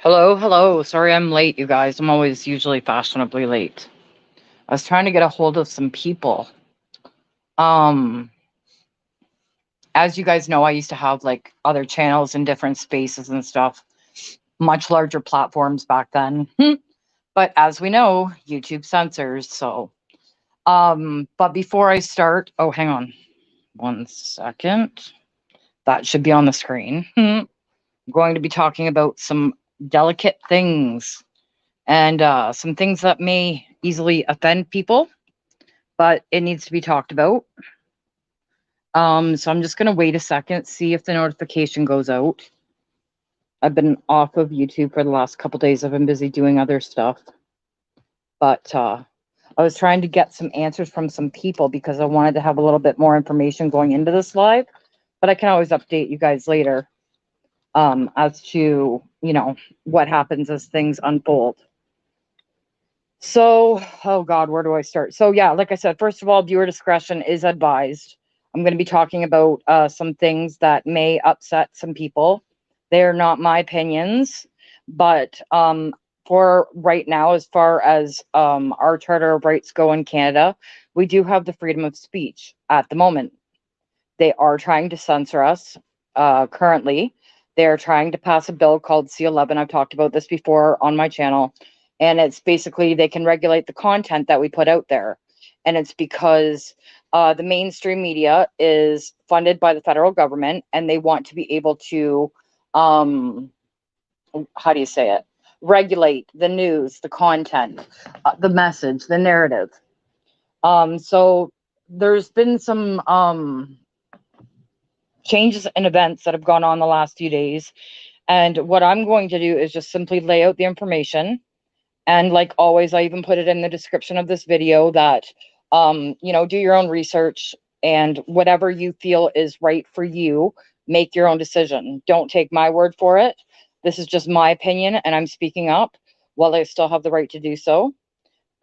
Hello, hello. Sorry I'm late, you guys. I'm always usually fashionably late. I was trying to get a hold of some people. Um, as you guys know, I used to have like other channels in different spaces and stuff, much larger platforms back then. But as we know, YouTube censors. But before I start, oh, hang on 1 second. That should be on the screen. I'm going to be talking about some delicate things and some things that may easily offend people, but it needs to be talked about. So I'm just gonna wait a second, see if the notification goes out. I've been off of YouTube for the last couple days. I've been busy doing other stuff, but I was trying to get some answers from some people because I wanted to have a little bit more information going into this live. But I can always update you guys later as to what happens as things unfold. So, oh God, where do I start? So, yeah, like I said, first of all, viewer discretion is advised. I'm going to be talking about some things that may upset some people. They're not my opinions, but for right now, as far as our Charter of Rights go in Canada, we do have the freedom of speech at the moment. They are trying to censor us currently. They're trying to pass a bill called C11. I've talked about this before on my channel. And it's basically they can regulate the content that we put out there. And it's because the mainstream media is funded by the federal government and they want to be able to, how do you say it? Regulate the news, the content, the message, the narrative. So there's been some changes and events that have gone on the last few days. And what I'm going to do is just simply lay out the information. And like always, I even put it in the description of this video that, do your own research and whatever you feel is right for you, make your own decision. Don't take my word for it. This is just my opinion and I'm speaking up while I still have the right to do so.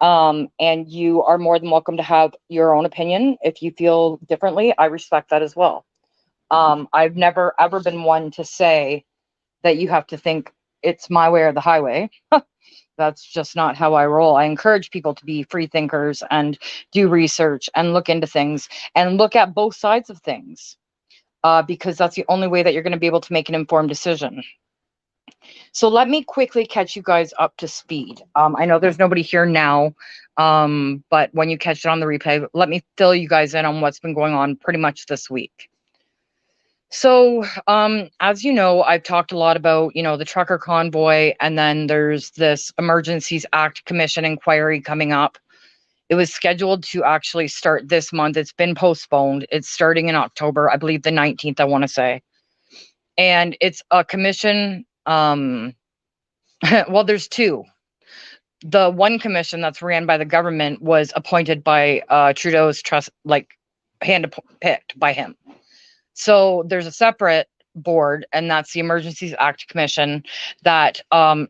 And you are more than welcome to have your own opinion. If you feel differently, I respect that as well. I've never ever been one to say that you have to think it's my way or the highway. That's just not how I roll. I encourage people to be free thinkers and do research and look into things and look at both sides of things, because that's the only way that you're going to be able to make an informed decision. So let me quickly catch you guys up to speed. I know there's nobody here now, but when you catch it on the replay, let me fill you guys in on what's been going on pretty much this week. So, as you know, I've talked a lot about, the trucker convoy, and then there's this Emergencies Act Commission inquiry coming up. It was scheduled to actually start this month. It's been postponed. It's starting in October, I believe the 19th, I want to say. And it's a commission. Well, there's two. The one commission that's ran by the government was appointed by Trudeau's hand-picked by him. So there's a separate board, and that's the Emergencies Act Commission that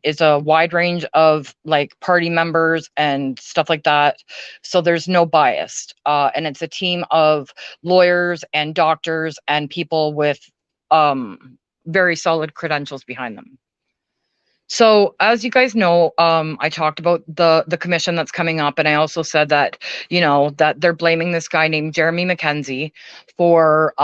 is a wide range of like party members and stuff like that. So there's no bias. And it's a team of lawyers and doctors and people with very solid credentials behind them. So as you guys know, I talked about the commission that's coming up, and I also said that, that they're blaming this guy named Jeremy Mackenzie for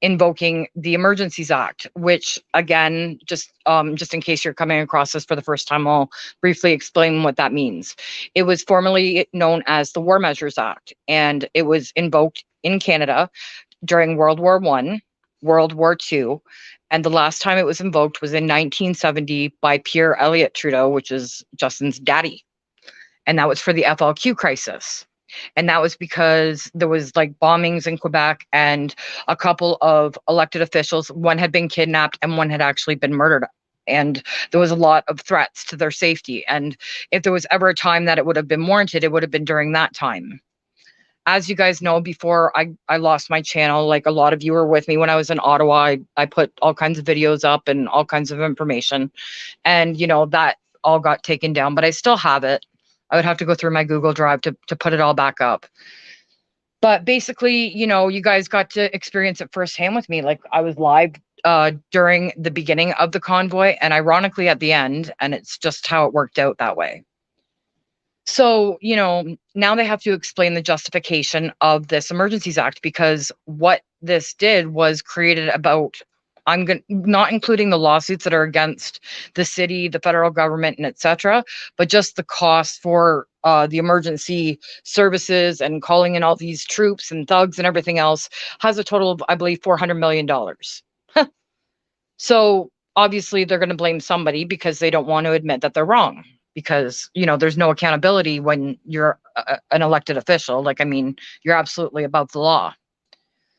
invoking the Emergencies Act, which again, just in case you're coming across this for the first time, I'll briefly explain what that means. It was formerly known as the War Measures Act, and it was invoked in Canada during World War I, World War II, and the last time it was invoked was in 1970 by Pierre Elliott Trudeau, which is Justin's daddy. And that was for the FLQ crisis. And that was because there was like bombings in Quebec and a couple of elected officials, one had been kidnapped and one had actually been murdered. And there was a lot of threats to their safety. And if there was ever a time that it would have been warranted, it would have been during that time. As you guys know, before I lost my channel, like a lot of you were with me when I was in Ottawa, I put all kinds of videos up and all kinds of information. And, that all got taken down, but I still have it. I would have to go through my Google Drive to put it all back up. But basically, you guys got to experience it firsthand with me. Like I was live during the beginning of the convoy and ironically at the end, and it's just how it worked out that way. So, now they have to explain the justification of this Emergencies Act, because what this did was created about, not including the lawsuits that are against the city, the federal government, and etc., but just the cost for the emergency services and calling in all these troops and thugs and everything else has a total of, I believe, $400 million. So obviously they're going to blame somebody because they don't want to admit that they're wrong, because there's no accountability when you're an elected official. Like, I mean, you're absolutely above the law.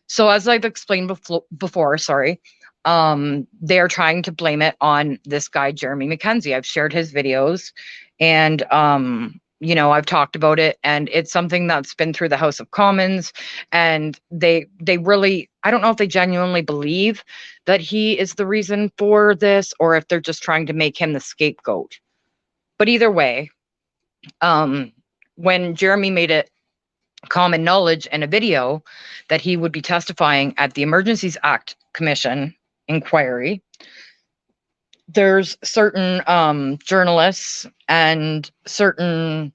So as I've explained before, they are trying to blame it on this guy, Jeremy McKenzie. I've shared his videos, and I've talked about it, and it's something that's been through the House of Commons, and they really, I don't know if they genuinely believe that he is the reason for this, or if they're just trying to make him the scapegoat. But either way, when Jeremy made it common knowledge in a video that he would be testifying at the Emergencies Act Commission inquiry, there's certain journalists and certain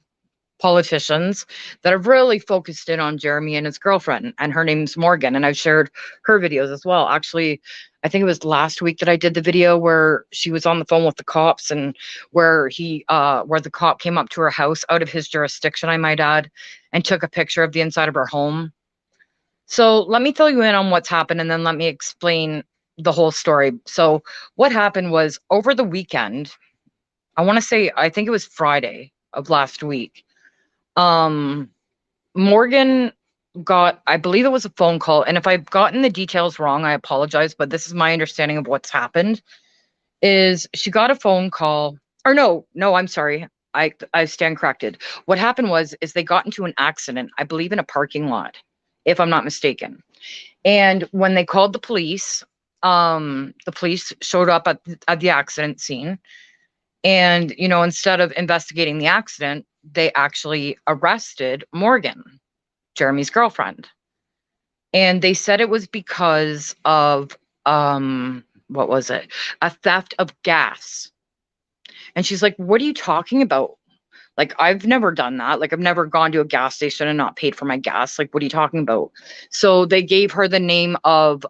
politicians that have really focused in on Jeremy and his girlfriend, and her name's Morgan, and I've shared her videos as well. Actually, I think it was last week that I did the video where she was on the phone with the cops, and where the cop came up to her house out of his jurisdiction, I might add, and took a picture of the inside of her home. So let me fill you in on what's happened, and then let me explain the whole story. So what happened was, over the weekend, I think it was Friday of last week, Morgan got, I believe it was a phone call, and if I've gotten the details wrong, I apologize, but this is my understanding of what's happened. Is she got a phone call, or no, I'm sorry, I stand corrected. What happened is they got into an accident, I believe in a parking lot, if I'm not mistaken. And when they called the police showed up at the accident scene, and instead of investigating the accident, they actually arrested Morgan, Jeremy's girlfriend. And they said it was because of what was it? A theft of gas. And she's like, "What are you talking about? Like, I've never done that. Like, I've never gone to a gas station and not paid for my gas. Like, what are you talking about?" So they gave her the name of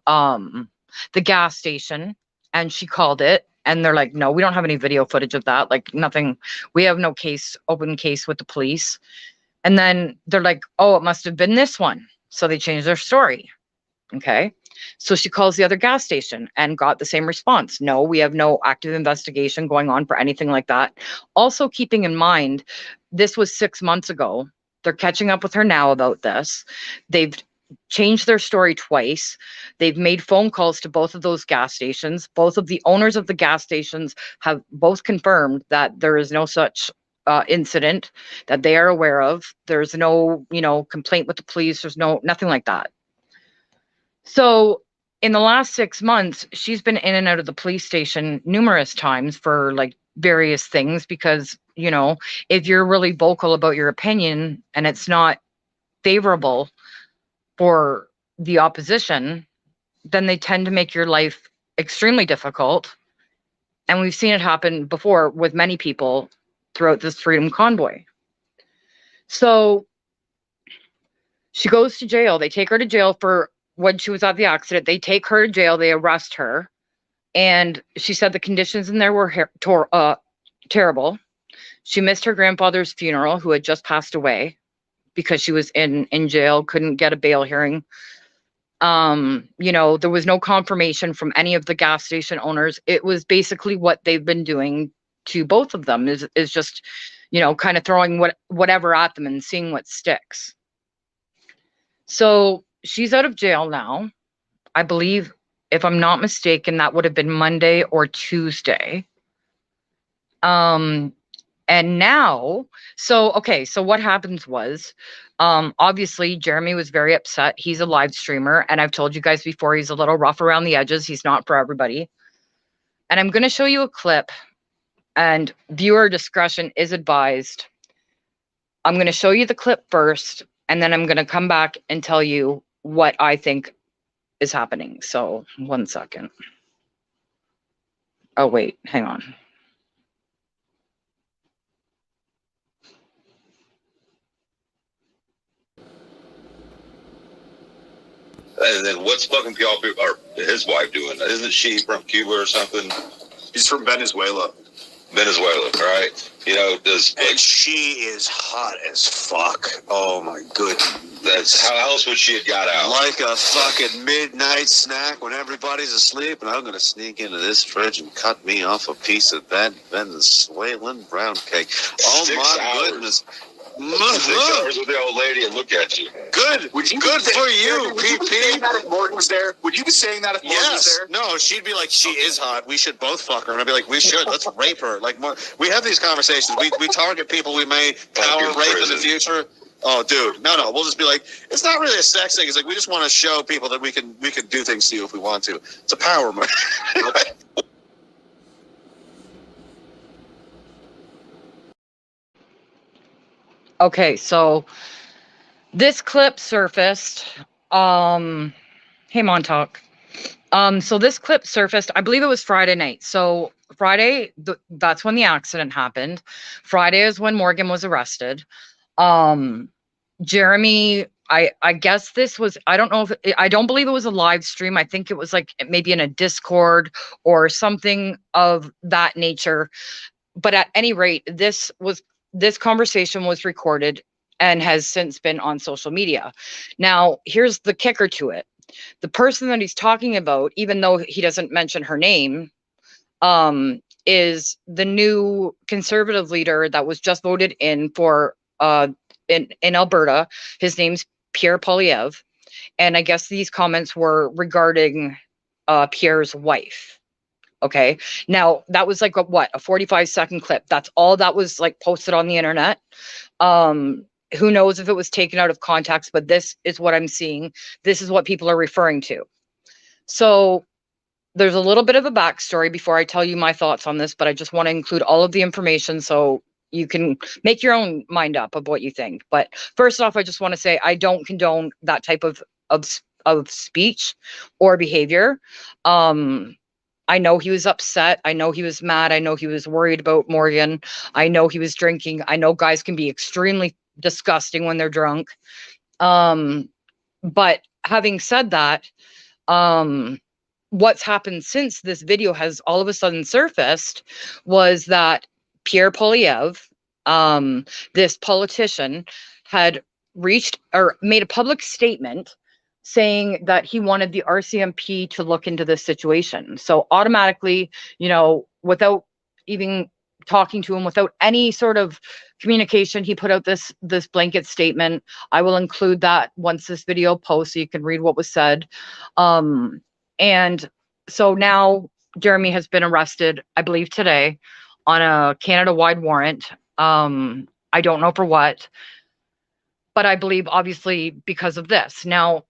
the gas station, and she called it, and they're like, "No, we don't have any video footage of that. Like, nothing. We have no open case with the police." And then they're like, "Oh, it must have been this one." So they changed their story. Okay. So she calls the other gas station and got the same response. "No, we have no active investigation going on for anything like that." Also, keeping in mind, this was 6 months ago. They're catching up with her now about this. They've changed their story twice. They've made phone calls to both of those gas stations. Both of the owners of the gas stations have both confirmed that there is no such incident that they are aware of. There's no, complaint with the police. There's nothing like that. So in the last 6 months, she's been in and out of the police station numerous times for like various things, because, if you're really vocal about your opinion and it's not favorable for the opposition, then they tend to make your life extremely difficult. And we've seen it happen before with many people throughout this freedom convoy. So she goes to jail. They take her to jail for when she was at the accident. They take her to jail. They arrest her. And she said the conditions in there were terrible. She missed her grandfather's funeral, who had just passed away, because she was in jail, couldn't get a bail hearing. There was no confirmation from any of the gas station owners. It was basically what they've been doing to both of them, is just, kind of throwing whatever at them and seeing what sticks. So she's out of jail now. I believe, if I'm not mistaken, that would have been Monday or Tuesday. And now, so what happens was, obviously Jeremy was very upset. He's a live streamer, and I've told you guys before, he's a little rough around the edges. He's not for everybody. And I'm going to show you a clip, and viewer discretion is advised. I'm going to show you the clip first, and then I'm going to come back and tell you what I think is happening. So 1 second. Oh, wait, hang on. And then what's fucking Pierre or his wife doing? Isn't she from Cuba or something? She's from Venezuela. Venezuela, right? You know, and she is hot as fuck. Oh my goodness. That's how else would she have got out? Like a fucking midnight snack when everybody's asleep, and I'm gonna sneak into this fridge and cut me off a piece of that Venezuelan brown cake. Oh 6 my hours. goodness. 6 hours with the old lady and look at you. Good. Good for you, PP. If Morgan was there, would you be saying that if Morgan was there? No, she'd be like, she is hot. We should both fuck her. And I'd be like, we should. Let's rape her. Like, we have these conversations. We target people we may power rape in the future. Oh, dude. No. We'll just be like, it's not really a sex thing. It's like, we just want to show people that we can do things to you if we want to. It's a power move. Okay, so this clip surfaced. Hey, Montauk. So this clip surfaced, I believe it was Friday night. So Friday, that's when the accident happened. Friday is when Morgan was arrested. Jeremy, I guess this was, I don't know if, I don't believe it was a live stream. I think it was like maybe in a Discord or something of that nature. But at any rate, this conversation was recorded and has since been on social media. Now, here's the kicker to it. The person that he's talking about, even though he doesn't mention her name, is the new conservative leader that was just voted in for in Alberta. His name's Pierre Polieveres. And I guess these comments were regarding Pierre's wife. Okay. Now that was like a 45-second clip. That's all that was like posted on the internet. Who knows if it was taken out of context, but this is what I'm seeing. This is what people are referring to. So there's a little bit of a backstory before I tell you my thoughts on this, but I just want to include all of the information so you can make your own mind up of what you think. But first off, I just want to say I don't condone that type of speech or behavior. I know he was upset. I know he was mad. I know he was worried about Morgan. I know he was drinking. I know guys can be extremely disgusting when they're drunk. But having said that, what's happened since this video has all of a sudden surfaced was that Pierre Polieveres, this politician, had reached or made a public statement saying that he wanted the RCMP to look into this situation. So automatically, you know, without even talking to him, without any sort of communication, he put out this blanket statement. I will include that once this video posts so you can read what was said. And so now Jeremy has been arrested, I believe today, on a Canada-wide warrant. I don't know for what, but I believe obviously because of this. Now,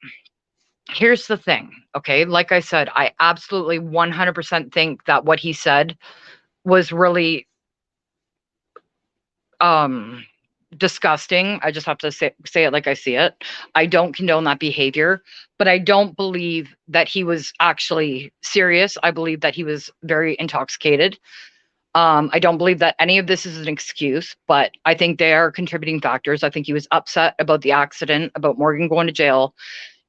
here's the thing, okay? Like I said, I absolutely 100% think that what he said was really disgusting. I just have to say it like I see it. I don't condone that behavior, but I don't believe that he was actually serious. I believe that he was very intoxicated. I don't believe that any of this is an excuse, but I think they are contributing factors. I think he was upset about the accident, about Morgan going to jail.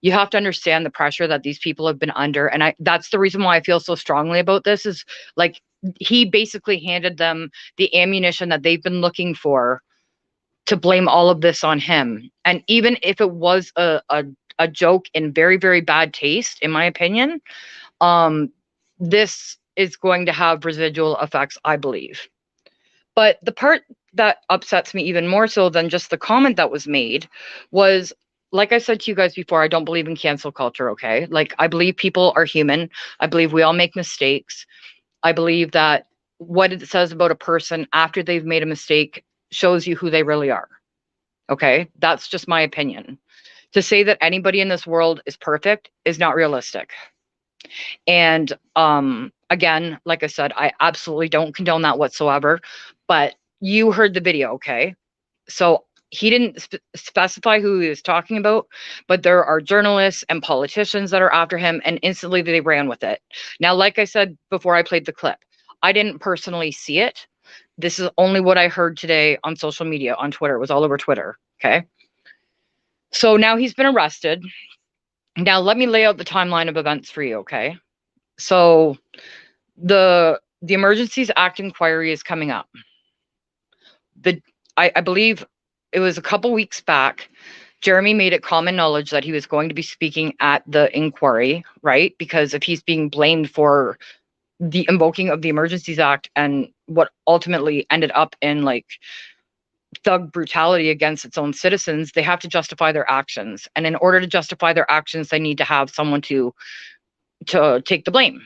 You have to understand the pressure that these people have been under. And that's the reason why I feel so strongly about this is like he basically handed them the ammunition that they've been looking for to blame all of this on him. And even if it was a joke in very, very bad taste, in my opinion, this is going to have residual effects, I believe. But the part that upsets me even more so than just the comment that was made was, like I said to you guys before, I don't believe in cancel culture, okay? Like, I believe people are human. I believe we all make mistakes. I believe that what it says about a person after they've made a mistake shows you who they really are, okay? That's just my opinion. To say that anybody in this world is perfect is not realistic. And again, like I said, I absolutely don't condone that whatsoever. But you heard the video, okay? So he didn't specify who he was talking about, but there are journalists and politicians that are after him, and instantly they ran with it. Now, like I said before I played the clip, I didn't personally see it. This is only what I heard today on social media, on Twitter. It was all over Twitter. Okay. So now he's been arrested. Now let me lay out the timeline of events for you. Okay. So the Emergencies Act inquiry is coming up. I believe it was a couple weeks back. Jeremy made it common knowledge that he was going to be speaking at the inquiry, right? Because if he's being blamed for the invoking of the Emergencies Act and what ultimately ended up in like thug brutality against its own citizens, they have to justify their actions. And in order to justify their actions, they need to have someone to take the blame.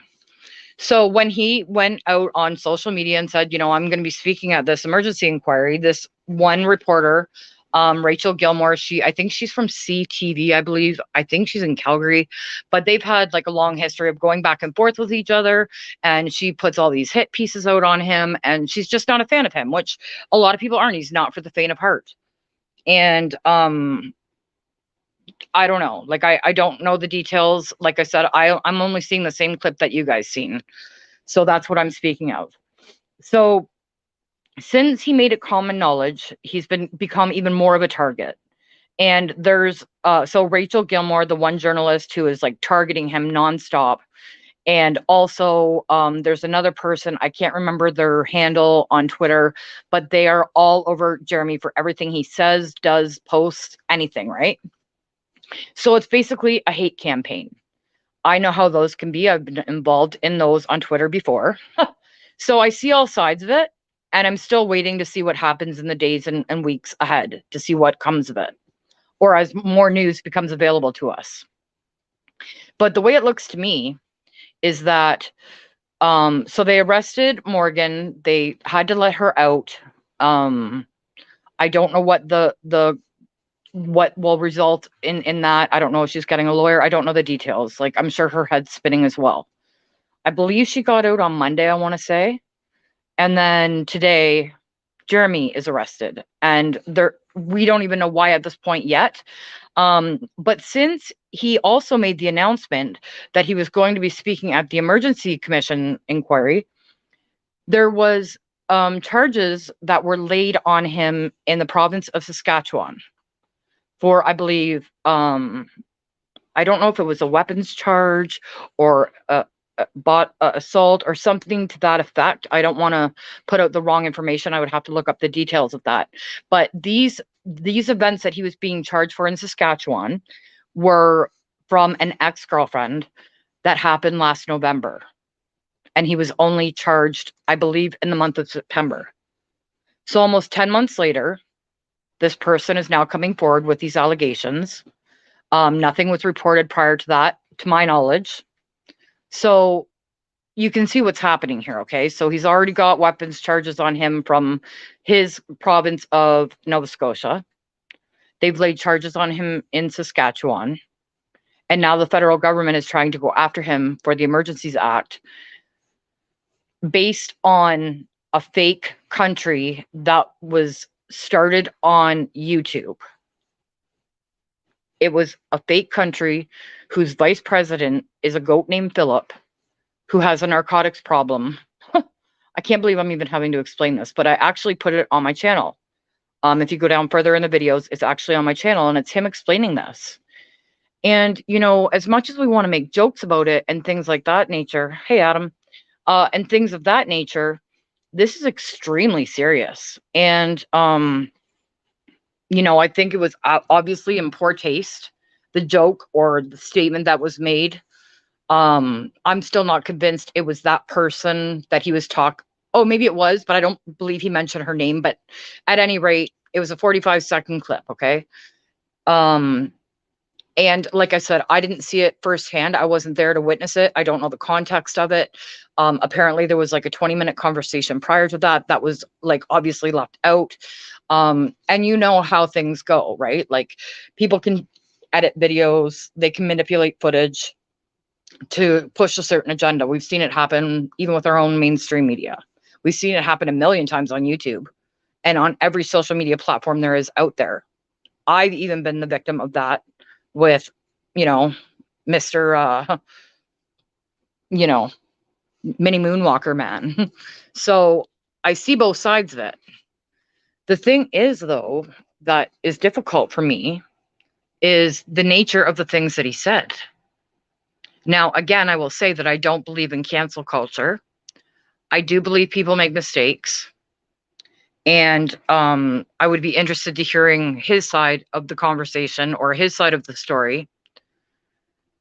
So when he went out on social media and said, I'm going to be speaking at this emergency inquiry, this one reporter, Rachel Gilmore, I think she's from CTV, I believe. I think she's in Calgary, but they've had like a long history of going back and forth with each other. And she puts all these hit pieces out on him, and she's just not a fan of him, which a lot of people aren't. He's not for the faint of heart. And I don't know. Like, I don't know the details. Like I said, I'm only seeing the same clip that you guys seen. So that's what I'm speaking of. So since he made it common knowledge, he's become even more of a target. And there's so Rachel Gilmore, the one journalist who is like targeting him nonstop. And also there's another person, I can't remember their handle on Twitter, but they are all over Jeremy for everything he says, does, posts, anything, right? So it's basically a hate campaign. I know how those can be. I've been involved in those on Twitter before. So I see all sides of it, and I'm still waiting to see what happens in the days and weeks ahead to see what comes of it, or as more news becomes available to us. But the way it looks to me is that, so they arrested Morgan. They had to let her out. I don't know what will result in that. I don't know if she's getting a lawyer. I don't know the details. Like, I'm sure her head's spinning as well. I believe she got out on Monday, I want to say. And then today, Jeremy is arrested. And we don't even know why at this point yet. But since he also made the announcement that he was going to be speaking at the Emergency Commission inquiry, there was charges that were laid on him in the province of Saskatchewan for, I believe, I don't know if it was a weapons charge or assault or something to that effect. I don't want to put out the wrong information. I would have to look up the details of that. But these events that he was being charged for in Saskatchewan were from an ex-girlfriend that happened last November. And he was only charged, I believe, in the month of September. So almost 10 months later, this person is now coming forward with these allegations. Nothing was reported prior to that, to my knowledge. So you can see what's happening here, okay? So he's already got weapons charges on him from his province of Nova Scotia. They've laid charges on him in Saskatchewan. And now the federal government is trying to go after him for the Emergencies Act based on a fake country that was started on YouTube. It was a fake country whose vice president is a goat named Philip, who has a narcotics problem. I can't believe I'm even having to explain this, but I actually put it on my channel. If you go down further in the videos, it's actually on my channel, and it's him explaining this. And, as much as we want to make jokes about it and things like that nature, hey, Adam, and things of that nature, this is extremely serious. And, I think it was obviously in poor taste, the joke or the statement that was made. I'm still not convinced it was that person that he was Oh, maybe it was, but I don't believe he mentioned her name. But at any rate, it was a 45-second clip, okay? And like I said, I didn't see it firsthand. I wasn't there to witness it. I don't know the context of it. Apparently, there was like a 20-minute conversation prior to that that was like obviously left out. And you know how things go, right? Like, people can edit videos, they can manipulate footage to push a certain agenda. We've seen it happen even with our own mainstream media. We've seen it happen a million times on YouTube and on every social media platform there is out there. I've even been the victim of that with, Mr. mini moonwalker man. So I see both sides of it. The thing is, though, that is difficult for me is the nature of the things that he said. Now, again, I will say that I don't believe in cancel culture. I do believe people make mistakes. And I would be interested to hearing his side of the conversation or his side of the story.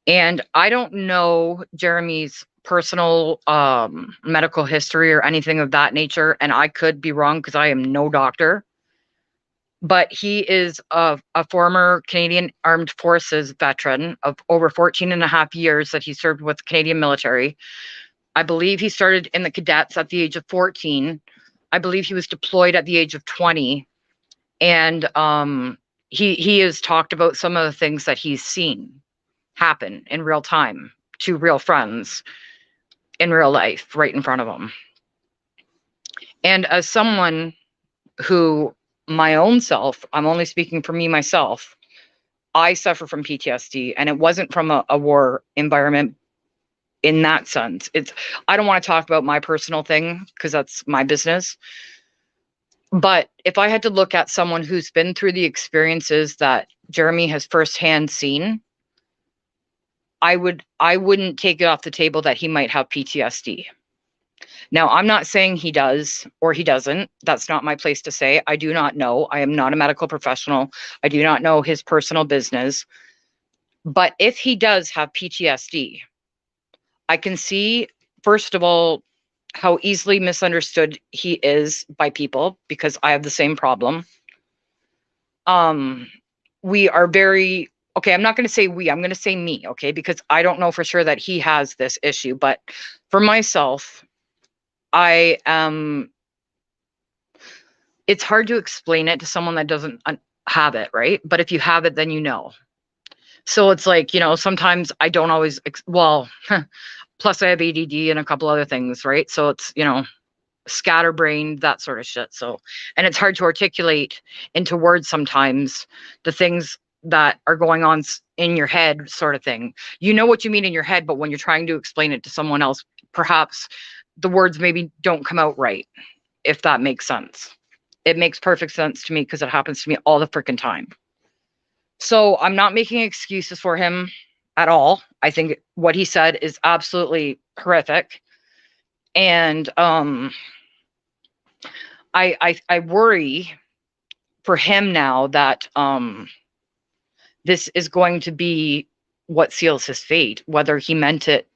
And I don't know Jeremy's personal medical history or anything of that nature. And I could be wrong because I am no doctor. But he is a former Canadian Armed Forces veteran of over 14 and a half years that he served with the Canadian military. I believe he started in the cadets at the age of 14. I believe he was deployed at the age of 20. And he has talked about some of the things that he's seen happen in real time to real friends in real life right in front of him. And as someone who, my own self, I'm only speaking for me myself, I suffer from PTSD, and it wasn't from a war environment in that sense. I don't want to talk about my personal thing because that's my business. But if I had to look at someone who's been through the experiences that Jeremy has firsthand seen, I wouldn't take it off the table that he might have PTSD. Now, I'm not saying he does or he doesn't. That's not my place to say. I do not know. I am not a medical professional. I do not know his personal business. But if he does have PTSD, I can see, first of all, how easily misunderstood he is by people, because I have the same problem. We are very, okay, I'm not going to say we, I'm going to say me, okay, because I don't know for sure that he has this issue. But for myself, it's hard to explain it to someone that doesn't have it, right? But if you have it, then you know. So it's like, sometimes I don't always, plus I have ADD and a couple other things, right? So it's, scatterbrained, that sort of shit. So, and it's hard to articulate into words sometimes the things that are going on in your head, sort of thing. You know what you mean in your head, but when you're trying to explain it to someone else, perhaps the words maybe don't come out right, if that makes sense. It makes perfect sense to me because it happens to me all the freaking time. So I'm not making excuses for him at all. I think what he said is absolutely horrific. And I worry for him now that this is going to be what seals his fate, whether he meant it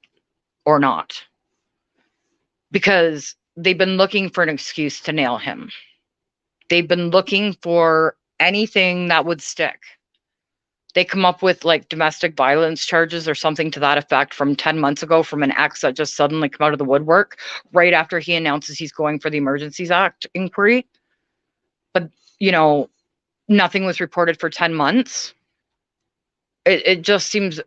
or not. Because they've been looking for an excuse to nail him. They've been looking for anything that would stick. They come up with like domestic violence charges or something to that effect from 10 months ago from an ex that just suddenly come out of the woodwork right after he announces he's going for the Emergencies Act inquiry. But, nothing was reported for 10 months. It just seems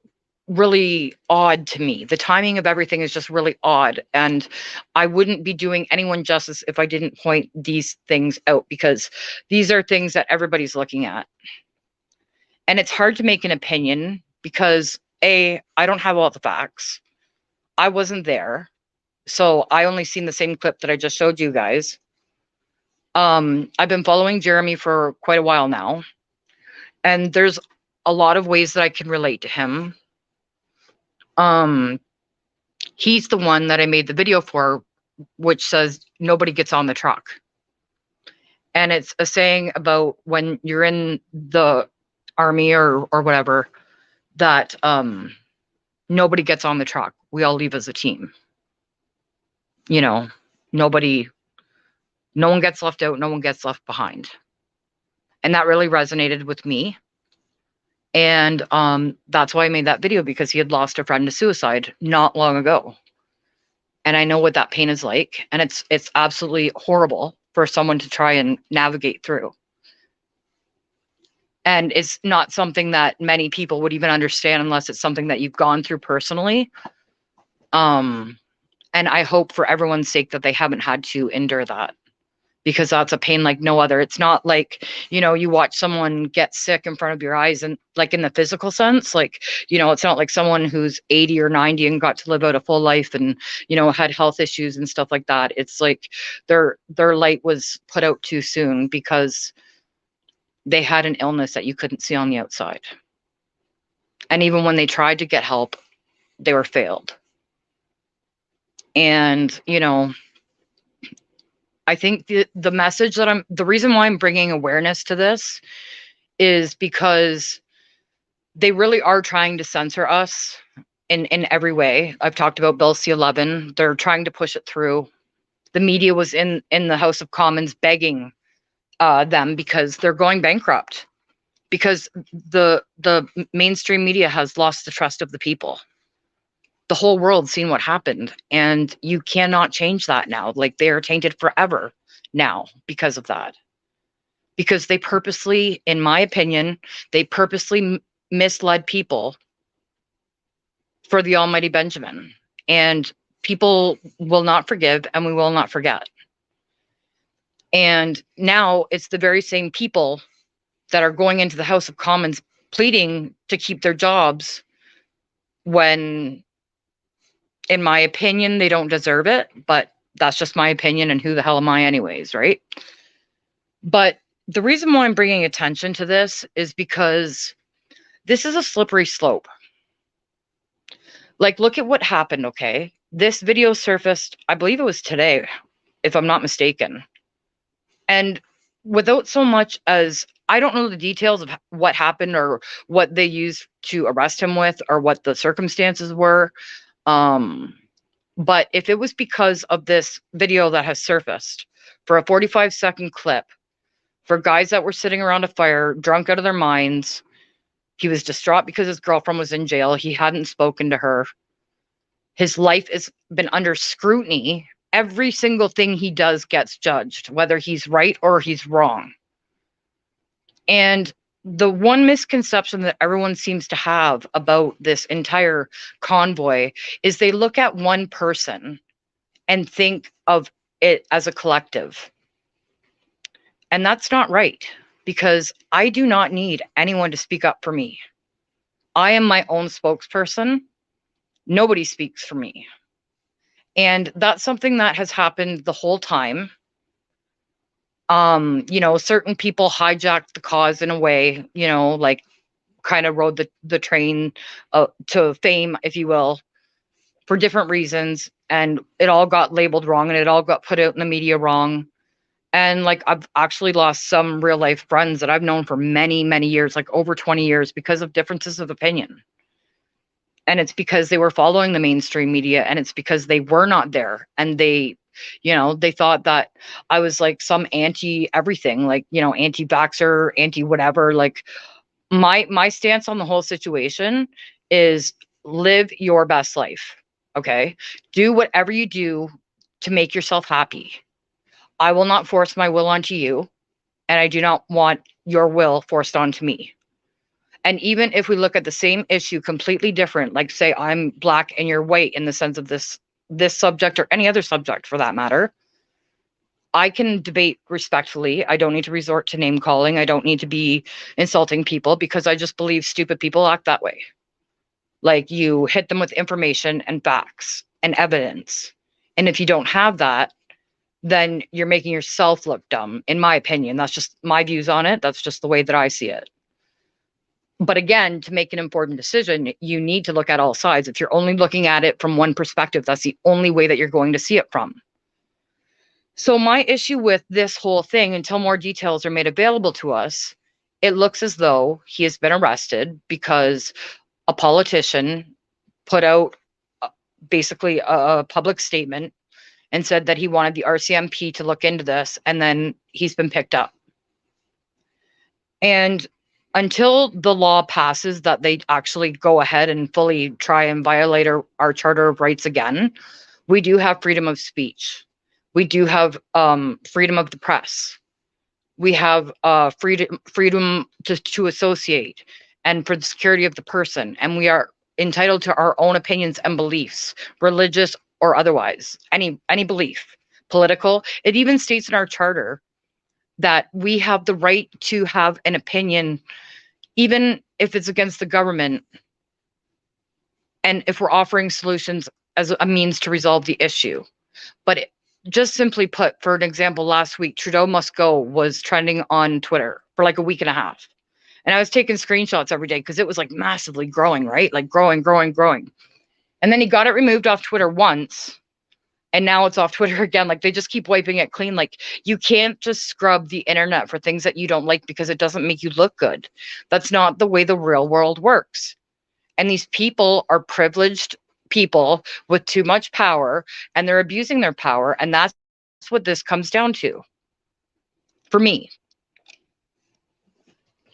really odd to me. The timing of everything is just really odd. And I wouldn't be doing anyone justice if I didn't point these things out, because these are things that everybody's looking at. And it's hard to make an opinion because I don't have all the facts. I wasn't there. So I only seen the same clip that I just showed you guys. I've been following Jeremy for quite a while now. And there's a lot of ways that I can relate to him. He's the one that I made the video for, which says nobody gets on the truck. And it's a saying about when you're in the army or whatever, that nobody gets on the truck. We all leave as a team. No one gets left out, no one gets left behind. And that really resonated with me. And that's why I made that video, because he had lost a friend to suicide not long ago. And I know what that pain is like. And it's absolutely horrible for someone to try and navigate through. And it's not something that many people would even understand unless it's something that you've gone through personally. And I hope for everyone's sake that they haven't had to endure that, because that's a pain like no other. It's not like, you know, you watch someone get sick in front of your eyes and like in the physical sense, like, you know, it's not like someone who's 80 or 90 and got to live out a full life and, you know, had health issues and stuff like that. It's like their light was put out too soon because they had an illness that you couldn't see on the outside. And even when they tried to get help, they were failed. And, you know, I think the message that the reason why I'm bringing awareness to this is because they really are trying to censor us in every way. I've talked about Bill C-11. They're trying to push it through. The media was in the House of Commons begging them because they're going bankrupt, because the mainstream media has lost the trust of the people. The whole world's seen what happened, and you cannot change that now. Like, they are tainted forever now because of that. Because they purposely, in my opinion, they purposely misled people for the almighty Benjamin. And people will not forgive, and we will not forget. And now it's the very same people that are going into the House of Commons pleading to keep their jobs when, in my opinion, they don't deserve it. But that's just my opinion, and who the hell am I anyways, right? But the reason why I'm bringing attention to this is because this is a slippery slope. Like, look at what happened, okay? This video surfaced, I believe it was today, if I'm not mistaken. And without so much as, I don't know the details of what happened or what they used to arrest him with or what the circumstances were. But if it was because of this video that has surfaced for a 45-second clip, for guys that were sitting around a fire, drunk out of their minds, he was distraught because his girlfriend was in jail. He hadn't spoken to her. His life has been under scrutiny. Every single thing he does gets judged, whether he's right or he's wrong. And the one misconception that everyone seems to have about this entire convoy is they look at one person and think of it as a collective. And that's not right, because I do not need anyone to speak up for me. I am my own spokesperson. Nobody speaks for me. And that's something that has happened the whole time. You know, certain people hijacked the cause in a way, you know, like kind of rode the train to fame, if you will, for different reasons. And it all got labeled wrong, and it all got put out in the media wrong. And like, I've actually lost some real life friends that I've known for many, many years, like over 20 years, because of differences of opinion. And it's because they were following the mainstream media, and it's because they were not there. And they, you know, they thought that I was like some anti everything, like, you know, anti-vaxxer, anti whatever. Like, my stance on the whole situation is live your best life. Okay. Do whatever you do to make yourself happy. I will not force my will onto you, and I do not want your will forced onto me. And even if we look at the same issue completely different, like say I'm black and you're white in the sense of this subject or any other subject for that matter, I can debate respectfully. I don't need to resort to name calling. I don't need to be insulting people, because I just believe stupid people act that way. Like, you hit them with information and facts and evidence. And if you don't have that, then you're making yourself look dumb, in my opinion. That's just my views on it. That's just the way that I see it. But again, to make an important decision, you need to look at all sides. If you're only looking at it from one perspective, that's the only way that you're going to see it from. So my issue with this whole thing, until more details are made available to us, it looks as though he has been arrested because a politician put out basically a public statement and said that he wanted the RCMP to look into this, and then he's been picked up. And until the law passes that they actually go ahead and fully try and violate our Charter of Rights again, we do have freedom of speech. We do have freedom of the press. We have freedom to associate, and for the security of the person. And we are entitled to our own opinions and beliefs, religious or otherwise, any belief. political. It even states in our charter that we have the right to have an opinion, even if it's against the government, and if we're offering solutions as a means to resolve the issue. But just simply put, for an example, last week, Trudeau Must Go was trending on Twitter for like a week and a half. And I was taking screenshots every day because it was like massively growing, right? Like growing. And then he got it removed off Twitter once. And now it's off Twitter again. Like they just keep wiping it clean. Like you can't just scrub the internet for things that you don't like because it doesn't make you look good. That's not the way the real world works. And these people are privileged people with too much power, and they're abusing their power. And that's what this comes down to for me.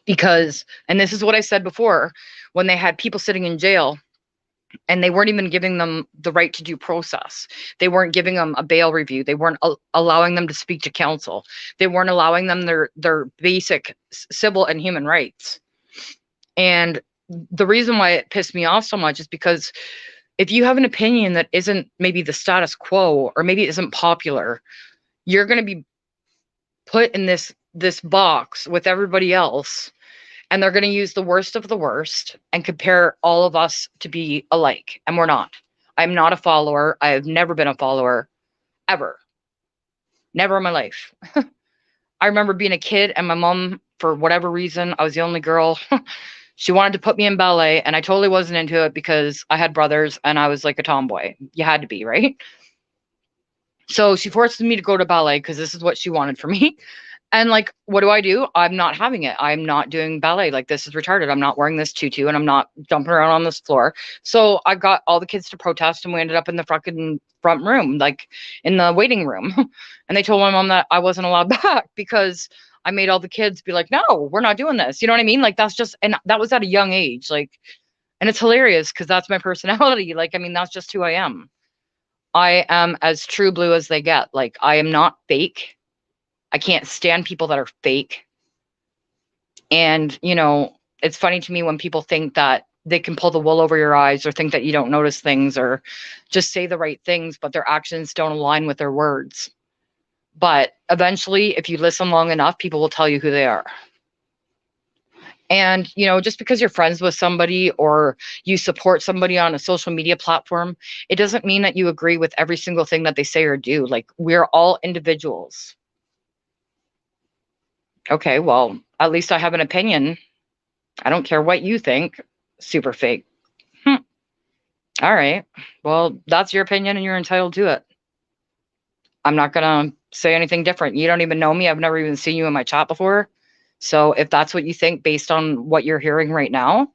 Because, and this is what I said before, when they had people sitting in jail and they weren't even giving them the right to due process. They weren't giving them a bail review. They weren't allowing them to speak to counsel. They weren't allowing them their basic civil and human rights. And the reason why it pissed me off so much is because if you have an opinion that isn't maybe the status quo, or maybe isn't popular, you're going to be put in this box with everybody else, and they're going to use the worst of the worst and compare all of us to be alike, and we're not. I'm not a follower. I have never been a follower, ever. Never in my life. I remember being a kid, and my mom, for whatever reason, I was the only girl. She wanted to put me in ballet, and I totally wasn't into it because I had brothers and I was like a tomboy. You had to be, right? So she forced me to go to ballet because this is what she wanted for me. And like, what do? I'm not having it. I'm not doing ballet. Like, this is retarded. I'm not wearing this tutu and I'm not jumping around on this floor. So I got all the kids to protest, and we ended up in the fucking front room, like in the waiting room. And they told my mom that I wasn't allowed back because I made all the kids be like, no, we're not doing this. You know what I mean? Like, that's just, and that was at a young age. Like, and it's hilarious because that's my personality. Like, I mean, that's just who I am. I am as true blue as they get. Like, I am not fake. I can't stand people that are fake. And, you know, it's funny to me when people think that they can pull the wool over your eyes, or think that you don't notice things, or just say the right things, but their actions don't align with their words. But eventually, if you listen long enough, people will tell you who they are. And, you know, just because you're friends with somebody or you support somebody on a social media platform, it doesn't mean that you agree with every single thing that they say or do. Like, we're all individuals. Okay, well, at least I have an opinion. I don't care what you think. Super fake. All right. Well, that's your opinion and you're entitled to it. I'm not going to say anything different. You don't even know me. I've never even seen you in my chat before. So if that's what you think based on what you're hearing right now,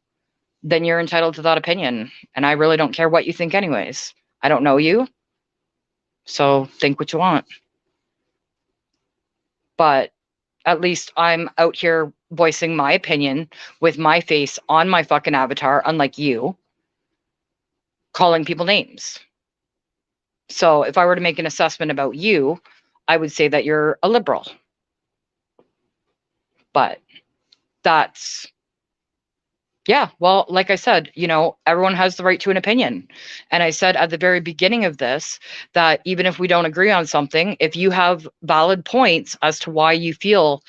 then you're entitled to that opinion. And I really don't care what you think anyways. I don't know you. So think what you want. But at least I'm out here voicing my opinion with my face on my fucking avatar, unlike you, calling people names. So if I were to make an assessment about you, I would say that you're a liberal. But that's, yeah, well, like I said, you know, everyone has the right to an opinion. And I said at the very beginning of this that even if we don't agree on something, if you have valid points as to why you feel,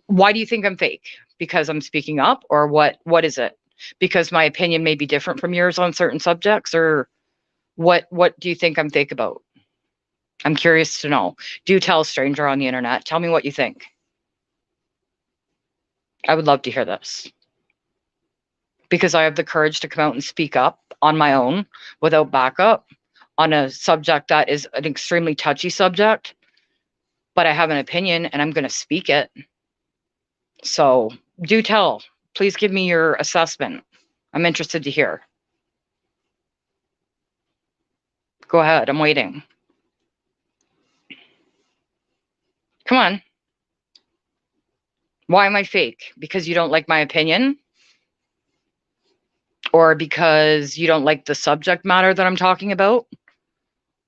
why do you think I'm fake? Because I'm speaking up, or what is it? Because my opinion may be different from yours on certain subjects, or what do you think I'm fake about? I'm curious to know. Do tell a stranger on the internet. Tell me what you think. I would love to hear this. Because I have the courage to come out and speak up on my own without backup on a subject that is an extremely touchy subject. But I have an opinion and I'm going to speak it. So do tell. Please give me your assessment. I'm interested to hear. Go ahead. I'm waiting. Come on. Why am I fake? Because you don't like my opinion? Or because you don't like the subject matter that I'm talking about?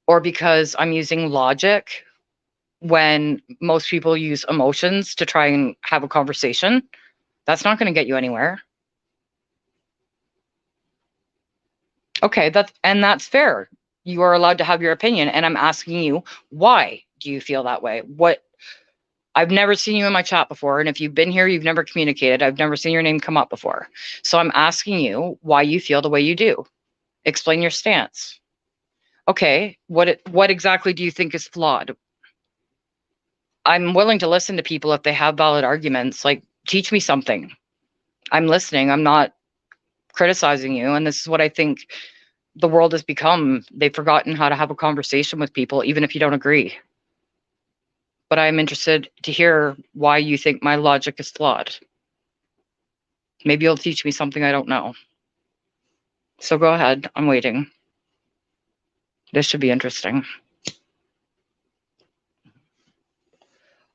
Or because I'm using logic when most people use emotions to try and have a conversation? That's not going to get you anywhere. Okay, that's fair. You are allowed to have your opinion. And I'm asking you, why do you feel that way? I've never seen you in my chat before. And if you've been here, you've never communicated. I've never seen your name come up before. So I'm asking you why you feel the way you do. Explain your stance. Okay, what exactly do you think is flawed? I'm willing to listen to people if they have valid arguments. Like, teach me something. I'm listening. I'm not criticizing you. And this is what I think the world has become. They've forgotten how to have a conversation with people, even if you don't agree. But I'm interested to hear why you think my logic is flawed. Maybe you'll teach me something I don't know. So go ahead. I'm waiting. This should be interesting.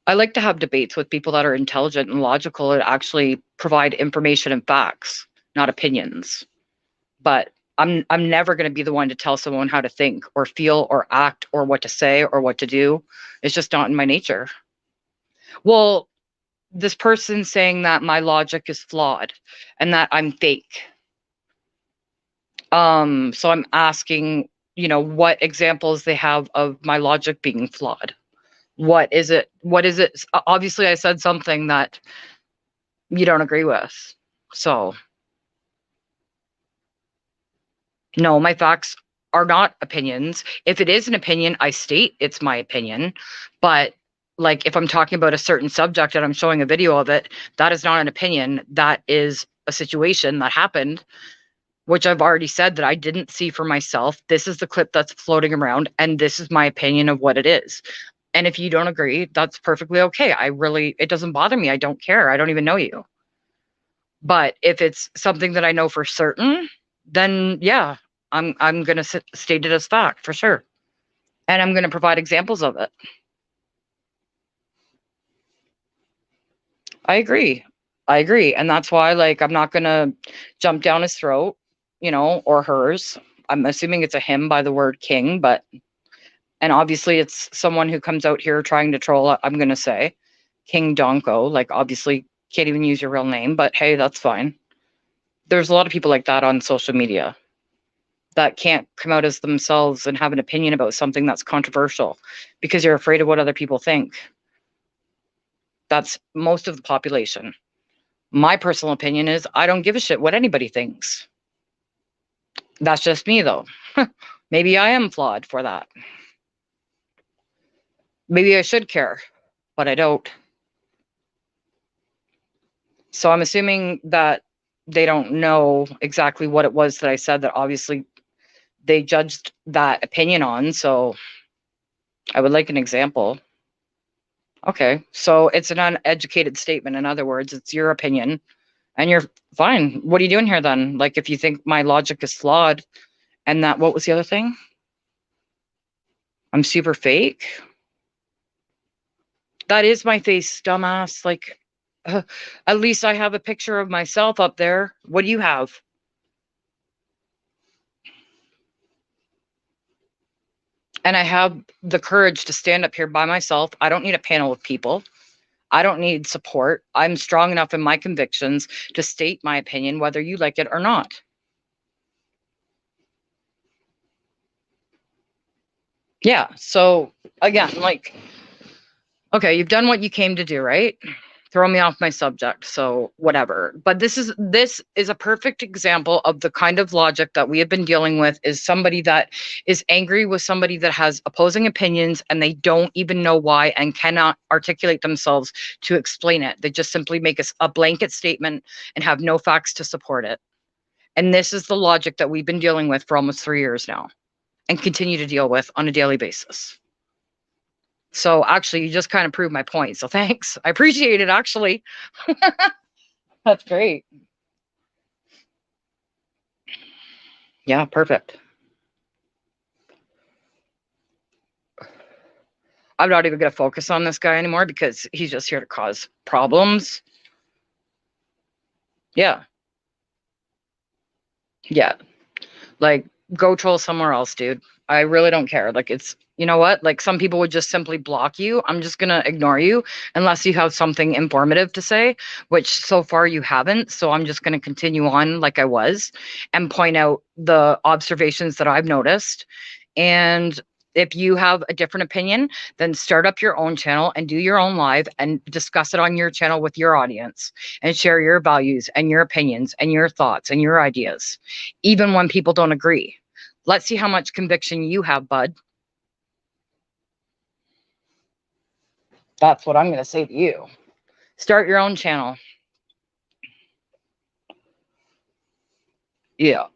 I like to have debates with people that are intelligent and logical and actually provide information and facts, not opinions. But I'm never going to be the one to tell someone how to think or feel or act or what to say or what to do. It's just not in my nature. Well, this person saying that my logic is flawed and that I'm fake. So I'm asking, what examples they have of my logic being flawed. What is it? Obviously, I said something that you don't agree with. So, no, my facts are not opinions. If it is an opinion, I state it's my opinion. But like if I'm talking about a certain subject and I'm showing a video of it, that is not an opinion. That is a situation that happened, which I've already said that I didn't see for myself. This is the clip that's floating around, and this is my opinion of what it is. And if you don't agree, that's perfectly okay. It doesn't bother me. I don't care. I don't even know you. But if it's something that I know for certain, then yeah, I'm going to state it as fact for sure. And I'm going to provide examples of it. I agree. And that's why, I'm not going to jump down his throat, or hers. I'm assuming it's a him by the word king, and obviously it's someone who comes out here trying to troll, I'm going to say. King Donko, obviously can't even use your real name, but hey, that's fine. There's a lot of people like that on social media that can't come out as themselves and have an opinion about something that's controversial because you're afraid of what other people think. That's most of the population. My personal opinion is I don't give a shit what anybody thinks. That's just me, though. Maybe I am flawed for that. Maybe I should care, but I don't. So I'm assuming that they don't know exactly what it was that I said that obviously they judged that opinion on. So I would like an example. Okay, so it's an uneducated statement. In other words, it's your opinion and you're fine. What are you doing here then? If you think my logic is flawed and that, what was the other thing? I'm super fake. That is my face, dumbass. At least I have a picture of myself up there. What do you have? And I have the courage to stand up here by myself. I don't need a panel of people. I don't need support. I'm strong enough in my convictions to state my opinion, whether you like it or not. Yeah. So again, okay, you've done what you came to do, right? Throw me off my subject, so whatever. But this is a perfect example of the kind of logic that we have been dealing with, is somebody that is angry with somebody that has opposing opinions and they don't even know why and cannot articulate themselves to explain it. They just simply make a blanket statement and have no facts to support it. And this is the logic that we've been dealing with for almost 3 years now and continue to deal with on a daily basis. So actually, you just kind of proved my point. So thanks. I appreciate it, actually. That's great. Yeah, perfect. I'm not even going to focus on this guy anymore because he's just here to cause problems. Yeah. Yeah. Go troll somewhere else, dude. I really don't care. It's, you know what? Some people would just simply block you. I'm just going to ignore you unless you have something informative to say, which so far you haven't. So I'm just going to continue on like I was and point out the observations that I've noticed And if you have a different opinion, then start up your own channel and do your own live and discuss it on your channel with your audience and share your values and your opinions and your thoughts and your ideas, even when people don't agree. Let's see how much conviction you have, bud. That's what I'm going to say to you. Start your own channel. Yeah.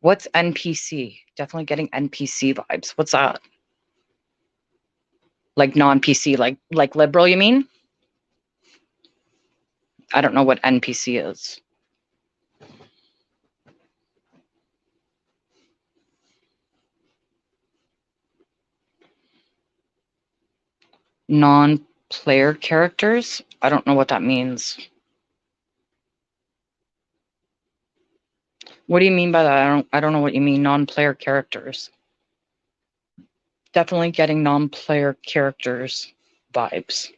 What's NPC? Definitely getting NPC vibes. What's that? Like non-PC, like liberal, you mean? I don't know what NPC is. Non-player characters? I don't know what that means. What do you mean by that? I don't know what you mean, non-player characters. Definitely getting non-player characters vibes.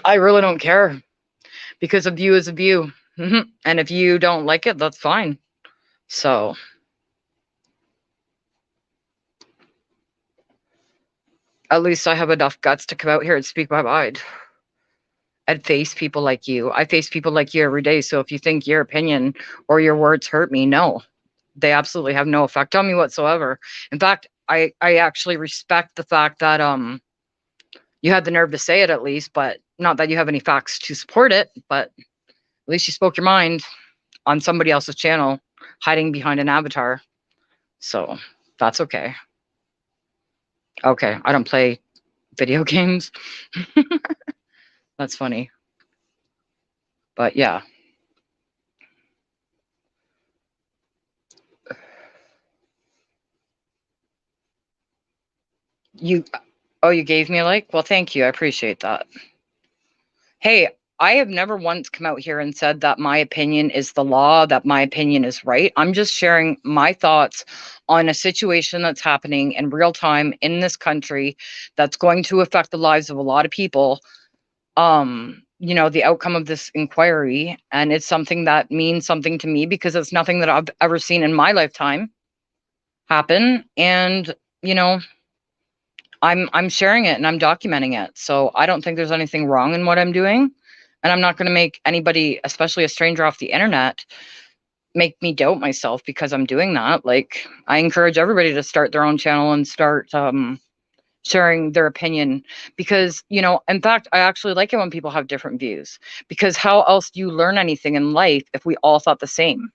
I really don't care, because a view is a view. And if you don't like it, that's fine. So at least I have enough guts to come out here and speak my mind and face people like you. I face people like you every day. So if you think your opinion or your words hurt me, no, they absolutely have no effect on me whatsoever. In fact, I actually respect the fact that you had the nerve to say it, at least, but not that you have any facts to support it, but at least you spoke your mind on somebody else's channel, hiding behind an avatar. So that's okay. Okay, I don't play video games. That's funny. But yeah. Oh, you gave me a like? Well, thank you. I appreciate that. Hey, I have never once come out here and said that my opinion is the law, that my opinion is right. I'm just sharing my thoughts on a situation that's happening in real time in this country that's going to affect the lives of a lot of people. You know, the outcome of this inquiry, and it's something that means something to me because it's nothing that I've ever seen in my lifetime happen. And, you know, I'm sharing it and I'm documenting it. So I don't think there's anything wrong in what I'm doing. And I'm not going to make anybody, especially a stranger off the internet, make me doubt myself because I'm doing that. Like, I encourage everybody to start their own channel and start sharing their opinion, because, you know, in fact, I actually like it when people have different views, because how else do you learn anything in life if we all thought the same?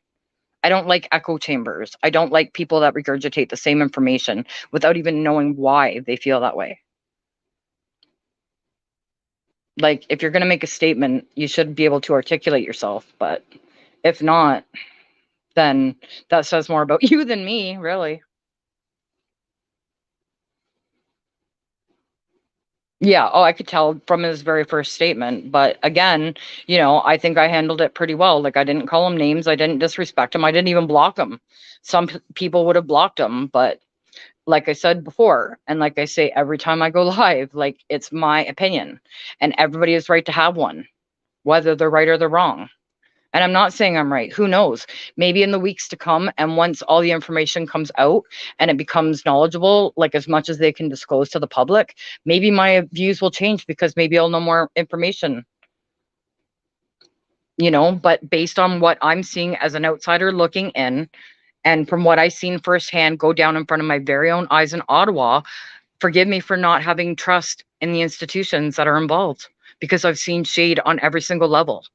I don't like echo chambers. I don't like people that regurgitate the same information without even knowing why they feel that way. Like, if you're going to make a statement, you should be able to articulate yourself. But if not, then that says more about you than me, really. Yeah. Oh, I could tell from his very first statement. But again, you know, I think I handled it pretty well. Like, I didn't call him names. I didn't disrespect him. I didn't even block him. Some people would have blocked him, but like I said before, and like I say every time I go live, like, it's my opinion and everybody has right to have one, whether they're right or they're wrong. And I'm not saying I'm right. Who knows? Maybe in the weeks to come, and once all the information comes out and it becomes knowledgeable, like as much as they can disclose to the public, maybe my views will change because maybe I'll know more information, you know. But based on what I'm seeing as an outsider looking in, and from what I've seen firsthand go down in front of my very own eyes in Ottawa, forgive me for not having trust in the institutions that are involved, because I've seen shade on every single level.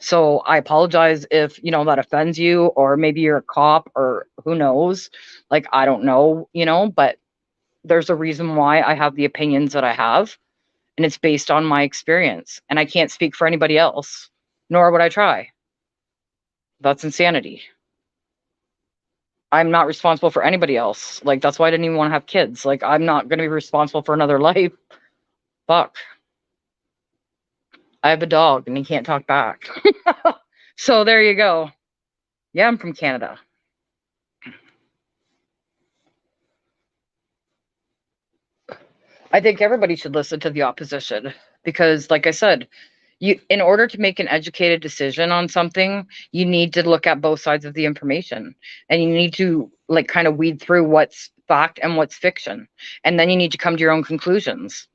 So I apologize if, you know, that offends you, or maybe you're a cop, or who knows, like, I don't know, you know, but there's a reason why I have the opinions that I have, and it's based on my experience, and I can't speak for anybody else, nor would I try. That's insanity. I'm not responsible for anybody else. Like, that's why I didn't even want to have kids. Like, I'm not going to be responsible for another life. Fuck. I have a dog and he can't talk back. So there you go. Yeah, I'm from Canada. I think everybody should listen to the opposition because, like I said, In order to make an educated decision on something, you need to look at both sides of the information, and you need to like kind of weed through what's fact and what's fiction, and then you need to come to your own conclusions.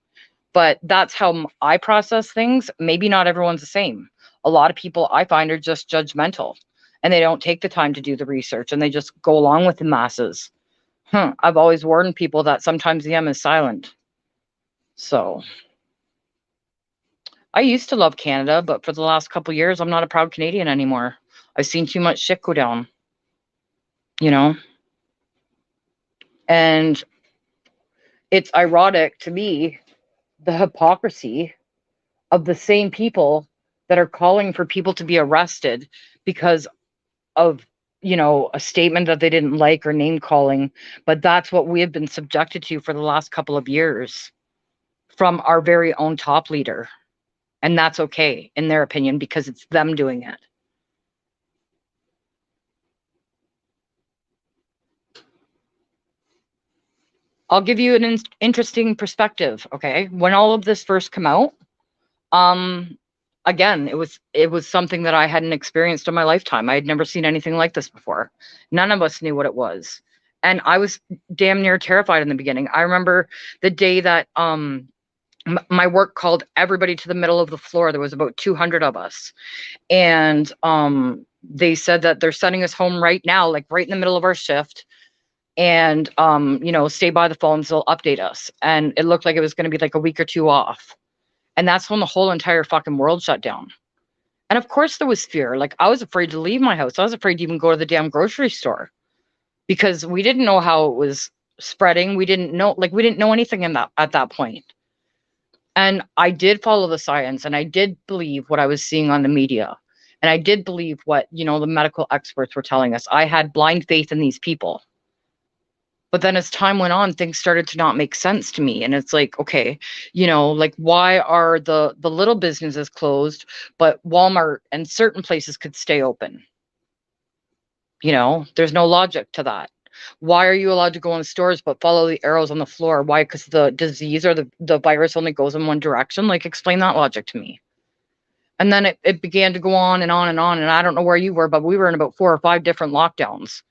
But that's how I process things. Maybe not everyone's the same. A lot of people I find are just judgmental, and they don't take the time to do the research, and they just go along with the masses. I've always warned people that sometimes the M is silent. So I used to love Canada, but for the last couple years, I'm not a proud Canadian anymore. I've seen too much shit go down, you know? And it's ironic to me, the hypocrisy of the same people that are calling for people to be arrested because of, a statement that they didn't like or name calling. But that's what we have been subjected to for the last couple of years from our very own top leader. And that's okay, in their opinion, because it's them doing it. I'll give you an interesting perspective, okay? When all of this first came out, again, it was something that I hadn't experienced in my lifetime. I had never seen anything like this before. None of us knew what it was. And I was damn near terrified in the beginning. I remember the day that my work called everybody to the middle of the floor. There was about 200 of us. And they said that they're sending us home right now, like right in the middle of our shift. And, stay by the phones, they'll update us. And it looked like it was going to be like a week or two off. And that's when the whole entire fucking world shut down. And of course there was fear. Like I was afraid to leave my house. I was afraid to even go to the damn grocery store because we didn't know how it was spreading. We didn't know anything at that point. And I did follow the science, and I did believe what I was seeing on the media. And I did believe what, the medical experts were telling us. I had blind faith in these people. But then as time went on, things started to not make sense to me. And it's like, okay, like why are the little businesses closed, but Walmart and certain places could stay open? There's no logic to that. Why are you allowed to go in stores but follow the arrows on the floor? Why? Because the disease or the virus only goes in one direction? Like, explain that logic to me. And then it began to go on and on and on. And I don't know where you were, but we were in about 4 or 5 different lockdowns.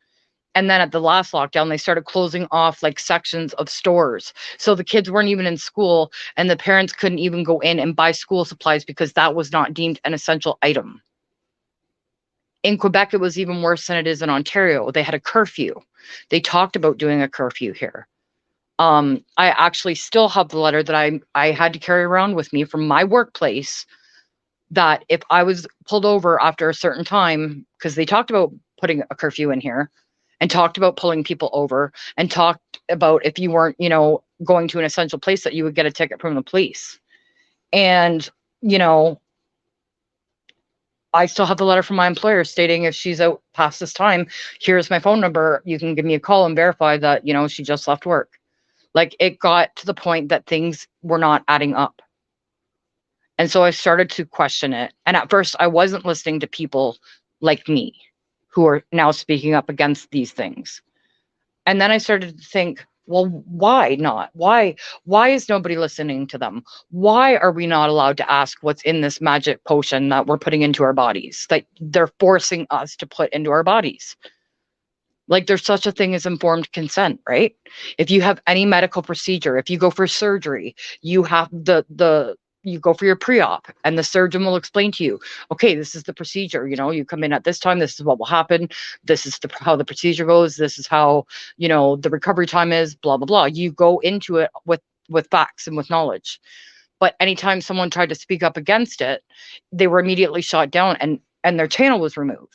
And then at the last lockdown, they started closing off like sections of stores. So the kids weren't even in school, and the parents couldn't even go in and buy school supplies because that was not deemed an essential item. In Quebec, it was even worse than it is in Ontario. They had a curfew. They talked about doing a curfew here. I actually still have the letter that I had to carry around with me from my workplace, that if I was pulled over after a certain time, because they talked about putting a curfew in here and talked about pulling people over and talked about if you weren't, going to an essential place, that you would get a ticket from the police. And, I still have the letter from my employer stating if she's out past this time, here's my phone number. You can give me a call and verify that, she just left work. Like, it got to the point that things were not adding up. And so I started to question it. And at first I wasn't listening to people like me who are now speaking up against these things. And then I started to think, well, why not? Why is nobody listening to them? Why are we not allowed to ask what's in this magic potion that we're putting into our bodies, that they're forcing us to put into our bodies? Like, there's such a thing as informed consent, right? If you have any medical procedure, if you go for surgery, you have you go for your pre-op, and the surgeon will explain to you, okay, this is the procedure, you come in at this time, this is what will happen, this is how the procedure goes, this is how, the recovery time is, blah, blah, blah. You go into it with facts and with knowledge. But anytime someone tried to speak up against it, they were immediately shot down, and their channel was removed.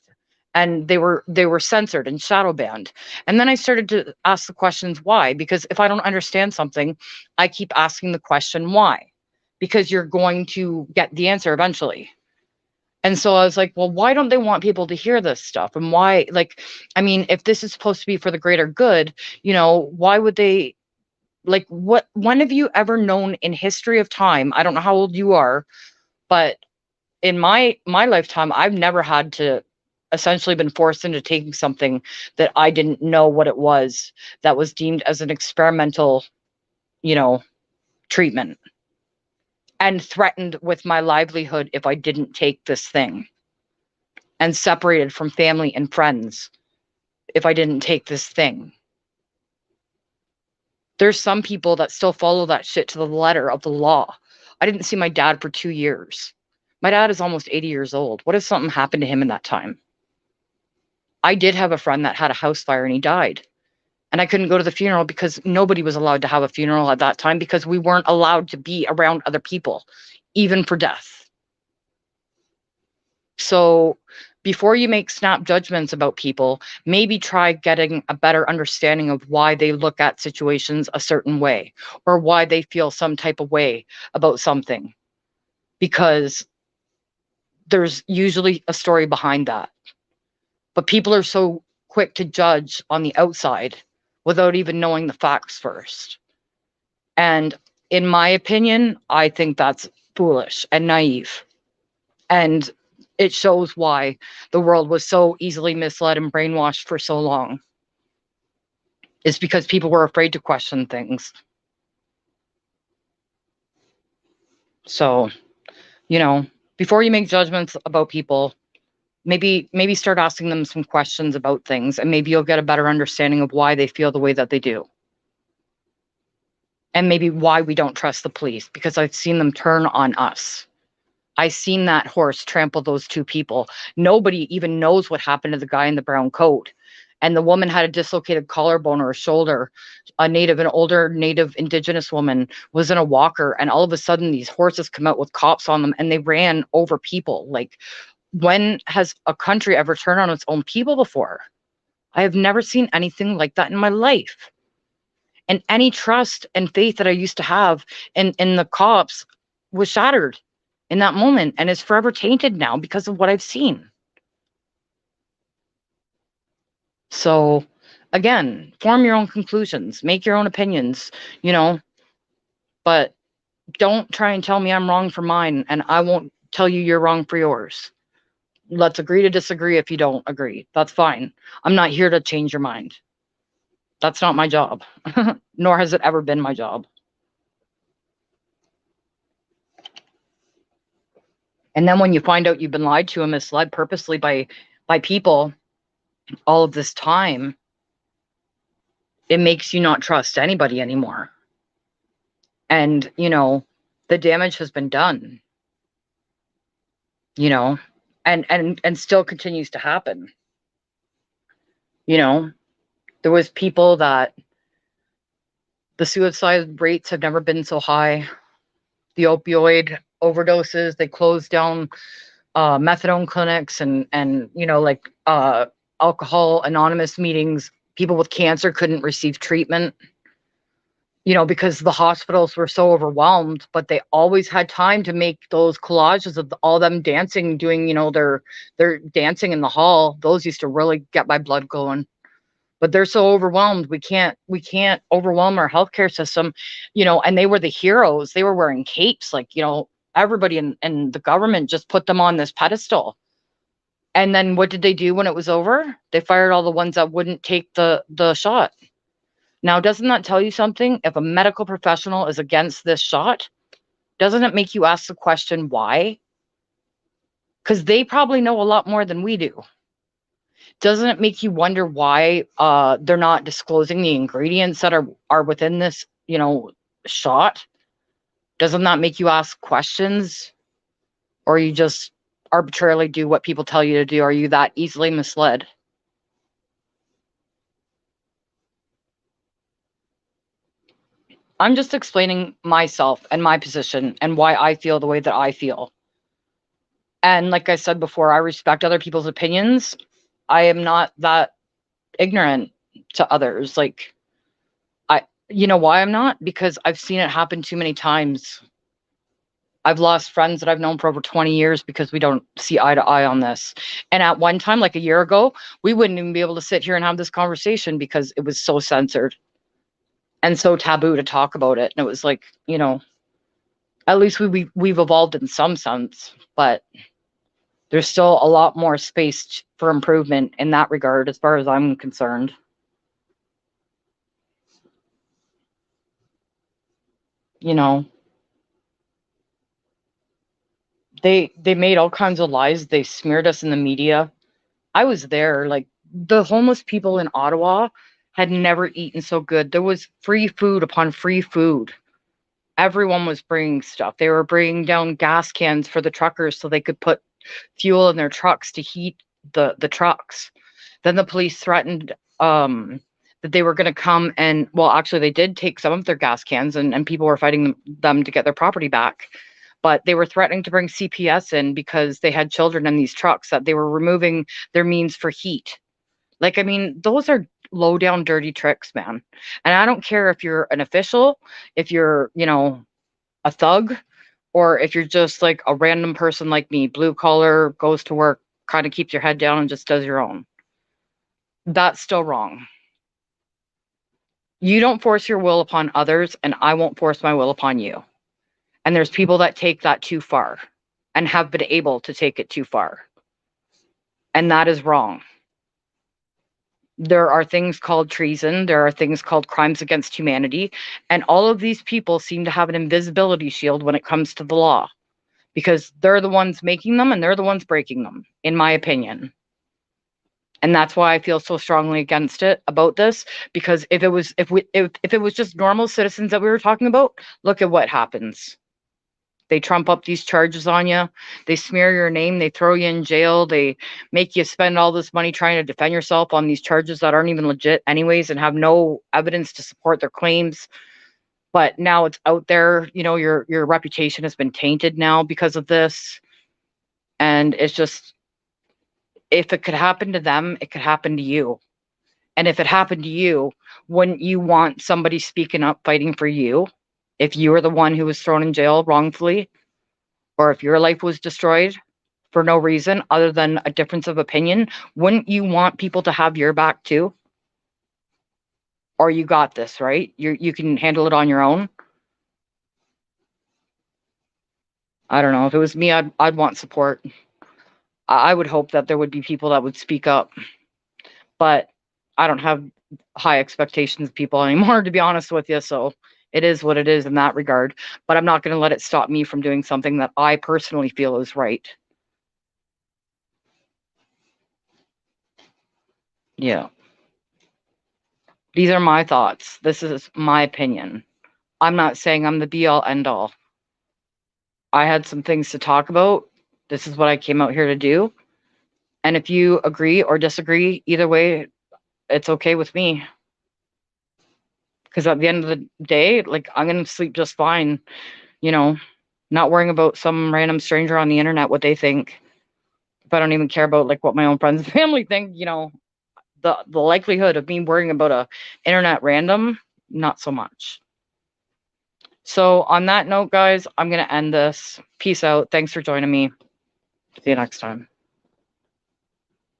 And they were censored and shadow banned. And then I started to ask the questions why, because if I don't understand something, I keep asking the question why. Because you're going to get the answer eventually. And so I was like, well, why don't they want people to hear this stuff? And why, if this is supposed to be for the greater good, why would they, when have you ever known in history of time, I don't know how old you are, but in my lifetime, I've never had to essentially been forced into taking something that I didn't know what it was, that was deemed as an experimental, treatment. and threatened with my livelihood if I didn't take this thing, and separated from family and friends if I didn't take this thing. There's some people that still follow that shit to the letter of the law. I didn't see my dad for 2 years. My dad is almost 80 years old. What if something happened to him in that time? I did have a friend that had a house fire and he died. And I couldn't go to the funeral because nobody was allowed to have a funeral at that time because we weren't allowed to be around other people, even for death. So before you make snap judgments about people, maybe try getting a better understanding of why they look at situations a certain way or why they feel some type of way about something. Because there's usually a story behind that. But people are so quick to judge on the outside without even knowing the facts first. And in my opinion, I think that's foolish and naive. And it shows why the world was so easily misled and brainwashed for so long. It's because people were afraid to question things. So, you know, before you make judgments about people, maybe start asking them some questions about things, and maybe you'll get a better understanding of why they feel the way that they do. And maybe why we don't trust the police, because I've seen them turn on us. I seen that horse trample those 2 people. Nobody even knows what happened to the guy in the brown coat. And the woman had a dislocated collarbone or a shoulder. An older native indigenous woman was in a walker, and all of a sudden these horses come out with cops on them and they ran over people. Like, when has a country ever turned on its own people before? I have never seen anything like that in my life. And any trust and faith that I used to have in the cops was shattered in that moment and is forever tainted now because of what I've seen. So again, form your own conclusions, make your own opinions, but don't try and tell me I'm wrong for mine and I won't tell you you're wrong for yours. Let's agree to disagree if you don't agree. That's fine. I'm not here to change your mind. That's not my job, nor has it ever been my job. And then when you find out you've been lied to and misled purposely by people all of this time, it makes you not trust anybody anymore. And, the damage has been done, and still continues to happen. There was people that the suicide rates have never been so high. The opioid overdoses, they closed down methadone clinics and alcohol anonymous meetings. People with cancer couldn't receive treatment, because the hospitals were so overwhelmed, but they always had time to make those collages of all them dancing, doing, their dancing in the hall. Those used to really get my blood going. But they're so overwhelmed. We can't overwhelm our healthcare system, and they were the heroes. They were wearing capes, like, everybody in the government just put them on this pedestal. And then what did they do when it was over? They fired all the ones that wouldn't take the shot. Now, doesn't that tell you something? If a medical professional is against this shot, doesn't it make you ask the question, why? Because they probably know a lot more than we do. Doesn't it make you wonder why they're not disclosing the ingredients that are within this, shot? Doesn't that make you ask questions? Or you just arbitrarily do what people tell you to do? Are you that easily misled? I'm just explaining myself and my position and why I feel the way that I feel. And like I said before, I respect other people's opinions. I am not that ignorant to others. Like, you know why I'm not? Because I've seen it happen too many times. I've lost friends that I've known for over 20 years because we don't see eye to eye on this. And at one time, like a year ago, we wouldn't even be able to sit here and have this conversation because it was so censored and so taboo to talk about it. And it was like, at least we've evolved in some sense, but there's still a lot more space for improvement in that regard, as far as I'm concerned. They made all kinds of lies. They smeared us in the media. I was there. Like, the homeless people in Ottawa had never eaten so good. There was free food upon free food. Everyone was bringing stuff. They were bringing down gas cans for the truckers so they could put fuel in their trucks to heat the trucks. Then the police threatened that they were going to come and, well, actually, they did take some of their gas cans, and people were fighting them to get their property back. But they were threatening to bring CPS in because they had children in these trucks, that they were removing their means for heat. Like, I mean, those are low down dirty tricks, man. And I don't care if you're an official, if you're, a thug, or if you're just like a random person like me, blue collar, goes to work, kind of keeps your head down and just does your own. That's still wrong. You don't force your will upon others, and I won't force my will upon you. And there's people that take that too far and have been able to take it too far. And that is wrong. There are things called treason. There are things called crimes against humanity. And all of these people seem to have an invisibility shield when it comes to the law, because they're the ones making them and they're the ones breaking them, in my opinion. And that's why I feel so strongly against it about this, because if it was just normal citizens that we were talking about, look at what happens. They trump up these charges on you. They smear your name. They throw you in jail. They make you spend all this money trying to defend yourself on these charges that aren't even legit anyways and have no evidence to support their claims. But now it's out there, your reputation has been tainted now because of this. And it's just, if it could happen to them, it could happen to you. And if it happened to you, wouldn't you want somebody speaking up, fighting for you? If you were the one who was thrown in jail wrongfully, or if your life was destroyed for no reason other than a difference of opinion, wouldn't you want people to have your back too? Or you got this, right? You can handle it on your own. I don't know. If it was me, I'd want support. I would hope that there would be people that would speak up, but I don't have high expectations of people anymore, to be honest with you. So it is what it is in that regard, but I'm not going to let it stop me from doing something that I personally feel is right. Yeah. These are my thoughts. This is my opinion. I'm not saying I'm the be all end all. I had some things to talk about. This is what I came out here to do. And if you agree or disagree, either way, it's okay with me. Because at the end of the day, like, I'm going to sleep just fine, not worrying about some random stranger on the internet, what they think. If I don't even care about like what my own friends and family think, the likelihood of me worrying about a internet random, not so much. So on that note, guys, I'm going to end this. Peace out. Thanks for joining me. See you next time.